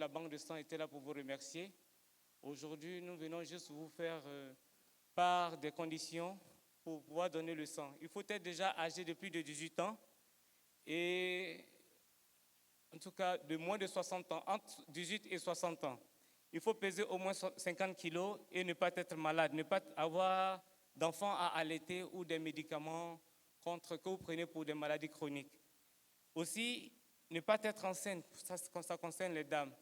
la banque de sang était là pour vous remercier. Aujourd'hui, nous venons juste vous faire part des conditions pour pouvoir donner le sang. Il faut être déjà âgé de plus de 18 ans et en tout cas de moins de 60 ans, entre 18 et 60 ans. Il faut peser au moins 50 kilos et ne pas être malade, ne pas avoir d'enfants à allaiter ou des médicaments que vous prenez pour des maladies chroniques. Aussi, ne pas être enceinte, ça concerne les dames.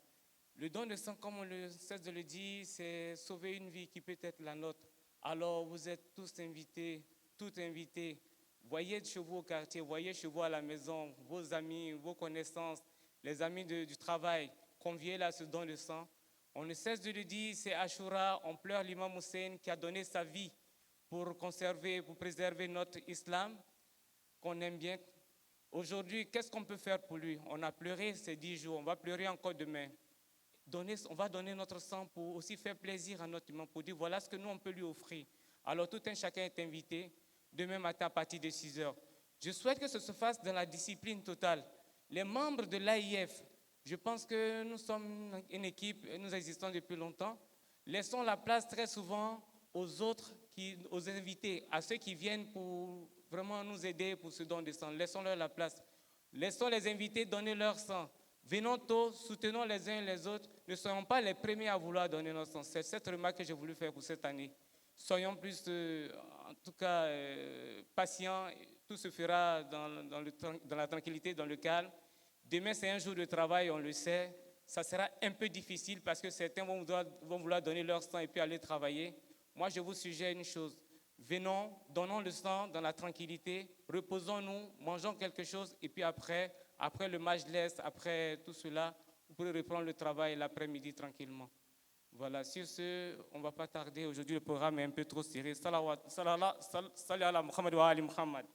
Le don de sang, comme on ne cesse de le dire, c'est sauver une vie qui peut être la nôtre. Alors, vous êtes tous invités, toutes invitées. Voyez chez vous au quartier, voyez chez vous à la maison, vos amis, vos connaissances, les amis du travail, conviez-les à ce don de sang. On ne cesse de le dire, c'est Ashura, on pleure l'imam Hussein qui a donné sa vie pour conserver, pour préserver notre islam, qu'on aime bien. Aujourd'hui, qu'est-ce qu'on peut faire pour lui? On a pleuré ces 10 jours, on va pleurer encore demain. On va donner notre sang pour aussi faire plaisir à notre imam, pour dire voilà ce que nous on peut lui offrir. Alors tout un chacun est invité demain matin à partir de 6 heures. Je souhaite que ce se fasse dans la discipline totale. Les membres de l'AIF, je pense que nous sommes une équipe, nous existons depuis longtemps. Laissons la place très souvent aux autres, aux invités, à ceux qui viennent pour vraiment nous aider pour ce don de sang. Laissons-leur la place. Laissons les invités donner leur sang. Venons tôt, soutenons les uns et les autres. Ne soyons pas les premiers à vouloir donner notre sang. C'est cette remarque que j'ai voulu faire pour cette année. Soyons plus, en tout cas, patients. Tout se fera dans la tranquillité, dans le calme. Demain, c'est un jour de travail, on le sait. Ça sera un peu difficile parce que certains vont vouloir donner leur sang et puis aller travailler. Moi, je vous suggère une chose. Venons, donnons le sang dans la tranquillité, reposons-nous, mangeons quelque chose et puis après le majlis, après tout cela, vous pourrez reprendre le travail l'après-midi tranquillement. Voilà, sur ce, on ne va pas tarder. Aujourd'hui, le programme est un peu trop serré. Salam ala Muhammad wa ali Muhammad.